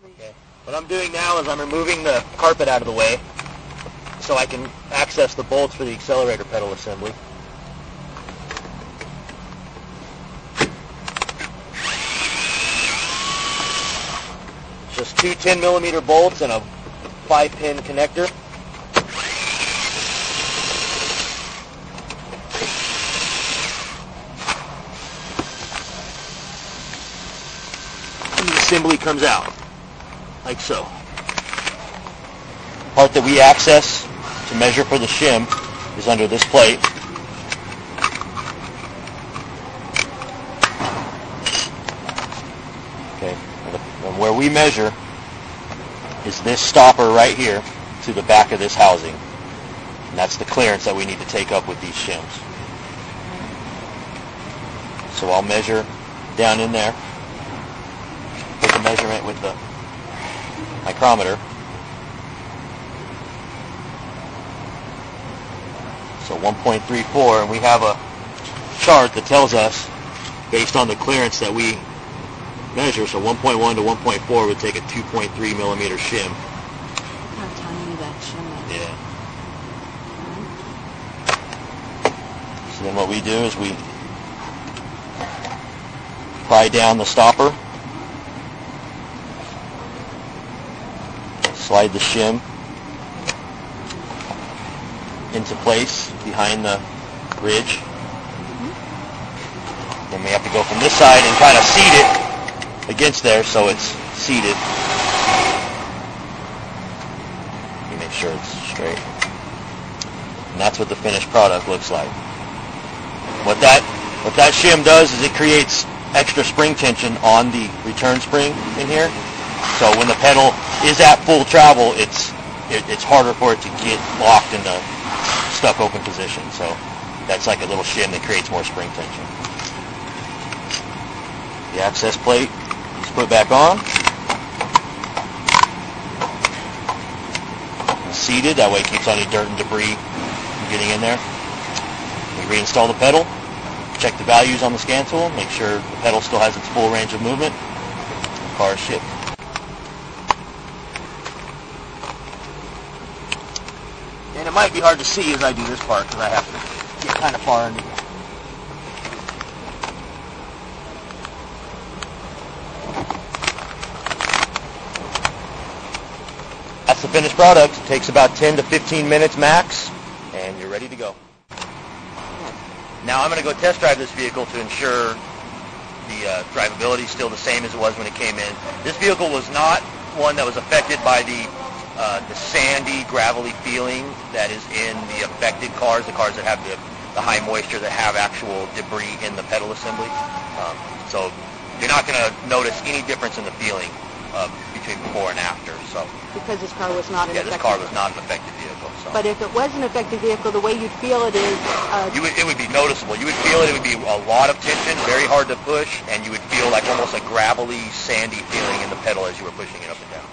Okay. What I'm doing now is I'm removing the carpet out of the way so I can access the bolts for the accelerator pedal assembly. Just two 10mm bolts and a 5-pin connector. And the assembly comes out like so. The part that we access to measure for the shim is under this plate. Okay, and where we measure is this stopper right here to the back of this housing. And that's the clearance that we need to take up with these shims. So I'll measure down in there, take a measurement with the micrometer. So 1.34, and we have a chart that tells us, based on the clearance that we measure, so 1.1 to 1.4 would take a 2.3mm shim. How tiny that shim is. Yeah. So then what we do is we pry down the stopper, slide the shim into place behind the ridge. Then we have to go from this side and kind of seat it against there so it's seated. You make sure it's straight. And that's what the finished product looks like. What that shim does is it creates extra spring tension on the return spring in here. So when the pedal is at full travel, it's harder for it to get locked in the stuck open position. So that's like a little shim that creates more spring tension. The access plate is put back on. It's seated, that way it keeps any dirt and debris from getting in there. We reinstall the pedal, check the values on the scan tool, make sure the pedal still has its full range of movement. The car is shipped. And it might be hard to see as I do this part because I have to get kind of far into it. That's the finished product. It takes about 10 to 15 minutes max, and you're ready to go. Now I'm going to go test drive this vehicle to ensure the drivability is still the same as it was when it came in. This vehicle was not one that was affected by the sandy, gravelly feeling that is in the affected cars, the cars that have the high moisture, that have actual debris in the pedal assembly. So you're not going to notice any difference in the feeling between before and after. So because this car was not an this car was not an affected vehicle. So. But if it was an affected vehicle, the way you'd feel it is... it would be noticeable. You would feel it. It would be a lot of tension, very hard to push, and you would feel like almost a gravelly, sandy feeling in the pedal as you were pushing it up and down.